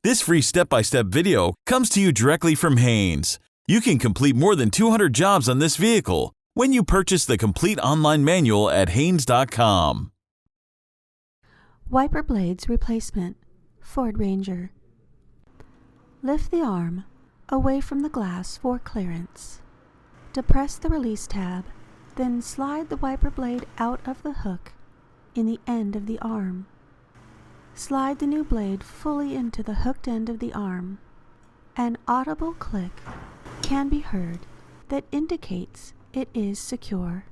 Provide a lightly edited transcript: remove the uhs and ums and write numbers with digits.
This free step-by-step video comes to you directly from Haynes. You can complete more than 200 jobs on this vehicle when you purchase the complete online manual at Haynes.com. Wiper blades replacement. Ford Ranger. Lift the arm away from the glass for clearance. Depress the release tab, then slide the wiper blade out of the hook in the end of the arm. Slide the new blade fully into the hooked end of the arm. An audible click can be heard that indicates it is secure.